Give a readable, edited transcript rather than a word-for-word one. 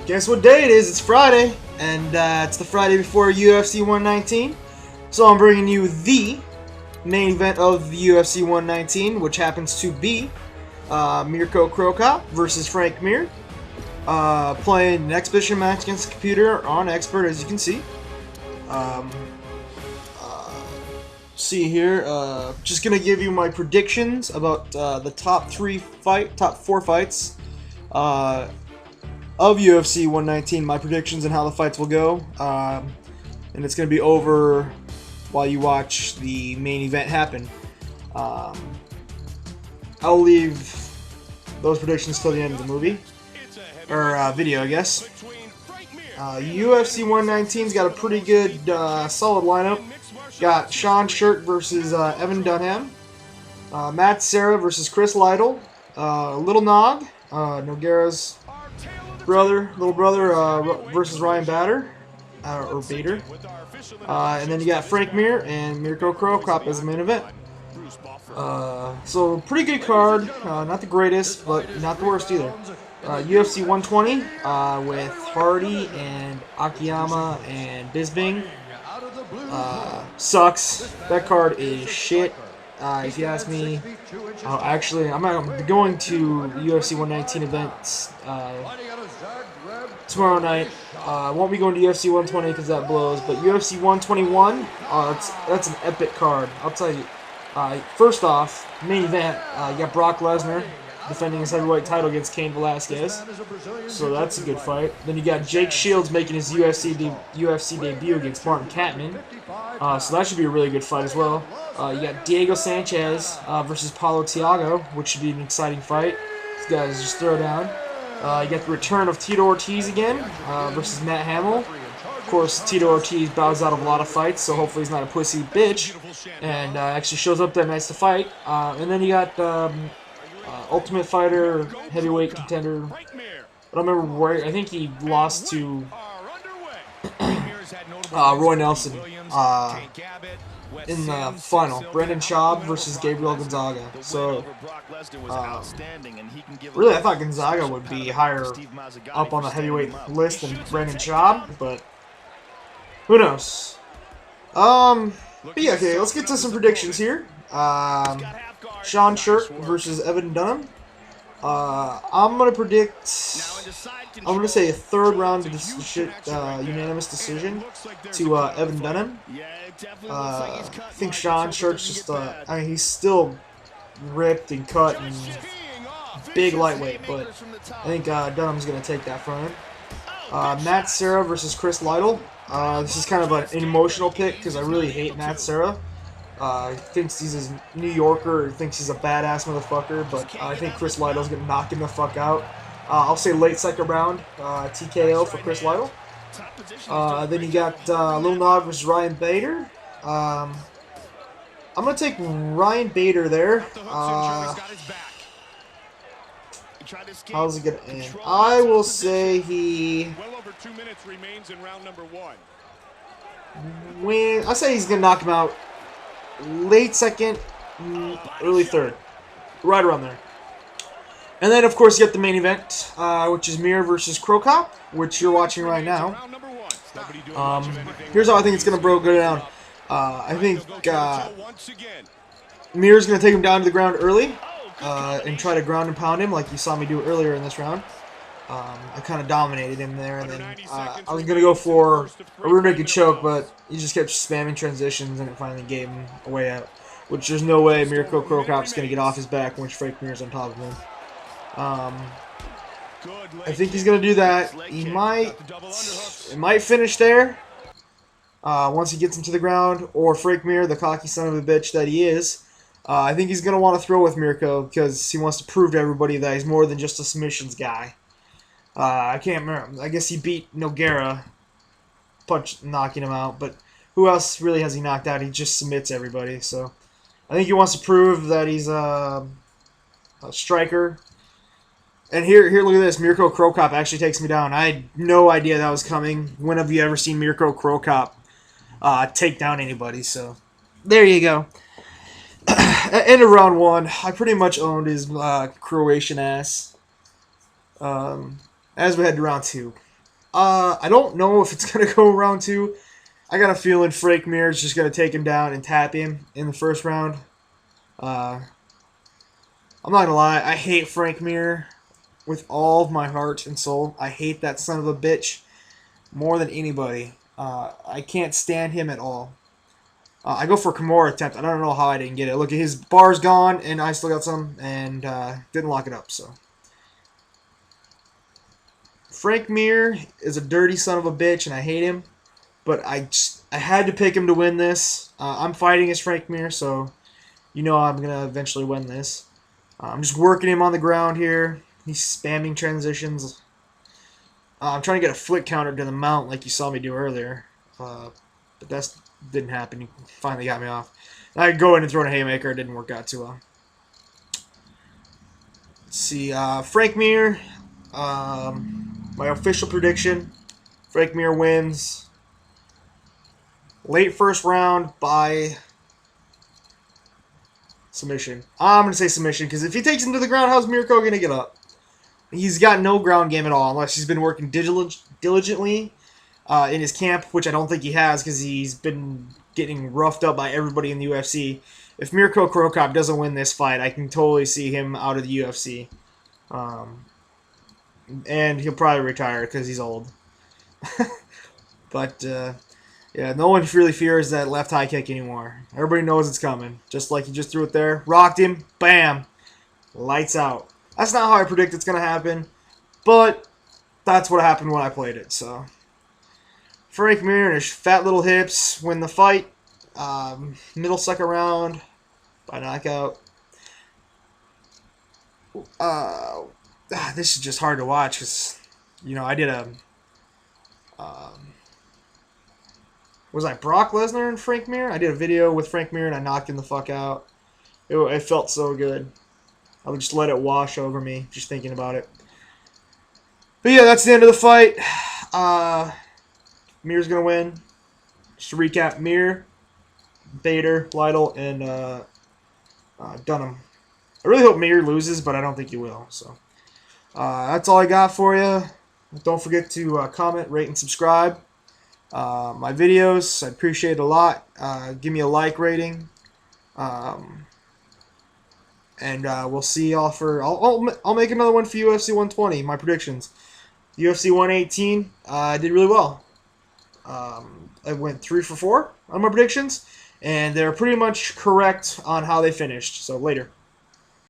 Guess what day it is? It's Friday, and it's the Friday before UFC 119. So I'm bringing you the main event of the UFC 119, which happens to be Mirko Cro Cop versus Frank Mir. Playing an exhibition match against the computer on Expert, as you can see. See here, just gonna give you my predictions about the top four fights of UFC 119, my predictions and how the fights will go, and it's going to be over while you watch the main event happen. I'll leave those predictions till the end of the movie, or video, I guess. UFC 119's got a pretty good, solid lineup. Got Sean Sherk versus Evan Dunham, Matt Serra versus Chris Lytle, Little Nog, Nogueira's little brother versus Ryan Bader, and then you got Frank Mir and Mirko Cro Cop as the main event. So pretty good card, not the greatest, but not the worst either. UFC 120 with Hardy and Akiyama and Bisping. Sucks. That card is shit. If you ask me, actually, I'm going to UFC 119 events tomorrow night. I won't be going to UFC 120 because that blows, but UFC 121, that's an epic card. I'll tell you. First off, main event, you got Brock Lesnar defending his heavyweight title against Cain Velasquez, so that's a good fight. Then you got Jake Shields making his UFC debut against Martin Kattman, so that should be a really good fight as well. You got Diego Sanchez versus Paulo Thiago, which should be an exciting fight. These guys just throw down. You got the return of Tito Ortiz again versus Matt Hamill. Of course, Tito Ortiz bows out of a lot of fights, so hopefully he's not a pussy bitch and actually shows up that nice to fight. And then you got Ultimate Fighter heavyweight contender. I don't remember where. I think he lost to Roy Nelson in the final. Brendan Schaub versus Gabriel Gonzaga. So, really, I thought Gonzaga would be higher up on the heavyweight list than Brendan Schaub, but who knows? But yeah, okay, let's get to some predictions here. Sean Sherk versus Evan Dunham. I'm gonna say a third round unanimous decision to Evan Dunham. I think Sean Sherk's just, I mean, he's still ripped and cut and big lightweight, but I think Dunham's gonna take that from him. Matt Serra versus Chris Lytle. This is kind of an emotional pick because I really hate Matt Serra. Thinks he's a New Yorker, thinks he's a badass motherfucker, but I think Chris Lytle's gonna knock him the fuck out. I'll say late second round, TKO for Chris Lytle. Then you got Lil Nog versus Ryan Bader. I'm gonna take Ryan Bader there. How's it gonna end? I will say he. I say he's gonna knock him out. Late second, early third. Right around there. And then, of course, you get the main event, which is Mir versus Cro Cop, which you're watching right now. Here's how I think it's going to go down. I think Mir's going to take him down to the ground early and try to ground and pound him like you saw me do earlier in this round. I kind of dominated him there, and then I was going to go for a rear naked choke, but he just kept spamming transitions, and it finally gave him a way out. Which there's no way Mirko Cro Cop's going to get off his back once Frank Mir's on top of him. I think he's going to do that. It might finish there once he gets him to the ground, or Frank Mir, the cocky son of a bitch that he is. I think he's going to want to throw with Mirko because he wants to prove to everybody that he's more than just a submissions guy. I can't remember. I guess he beat Nogueira, knocking him out. But who else really has he knocked out? He just submits everybody. So I think he wants to prove that he's a striker. And here, look at this. Mirko Cro Cop actually takes me down. I had no idea that was coming. When have you ever seen Mirko Cro Cop take down anybody? So there you go. End of round one. I pretty much owned his Croatian ass. As we head to round two. I don't know if it's going to go round 2. I got a feeling Frank Mir is just going to take him down and tap him in the first round. I'm not going to lie. I hate Frank Mir with all of my heart and soul. I hate that son of a bitch more than anybody. I can't stand him at all. I go for a Kimura attempt. I don't know how I didn't get it. Look, his bar's gone, and I still got some, and didn't lock it up. So Frank Mir is a dirty son of a bitch, and I hate him. But I had to pick him to win this. I'm fighting as Frank Mir, so you know I'm gonna eventually win this. I'm just working him on the ground here. He's spamming transitions. I'm trying to get a flick counter to the mount like you saw me do earlier. But that didn't happen. He finally got me off. I could go in and throw in a haymaker. It didn't work out too well. Let's see. Frank Mir. My official prediction. Frank Mir wins. Late first round by submission. I'm going to say submission because if he takes him to the ground, how's Mirko going to get up? He's got no ground game at all unless he's been working diligently in his camp, which I don't think he has because he's been getting roughed up by everybody in the UFC. If Mirko Krokop doesn't win this fight, I can totally see him out of the UFC. And he'll probably retire because he's old. But, yeah, no one really fears that left high kick anymore. Everybody knows it's coming. Just like he just threw it there. Rocked him. Bam. Lights out. That's not how I predict it's going to happen, but that's what happened when I played it. So Frank Mir and his fat little hips win the fight. Middle second round by knockout. This is just hard to watch because, you know, I did a... was I Brock Lesnar and Frank Mir? I did a video with Frank Mir and I knocked him the fuck out. It felt so good. I would just let it wash over me, just thinking about it. But yeah, that's the end of the fight. Mir's going to win. Just to recap, Mir, Bader, Lytle, and Dunham. I really hope Mir loses, but I don't think he will. So that's all I got for you. Don't forget to comment, rate, and subscribe. My videos, I appreciate it a lot. Give me a like rating. And we'll see y'all for... I'll make another one for UFC 120, my predictions. UFC 118, I did really well. I went 3 for 4 on my predictions, and they're pretty much correct on how they finished. So later.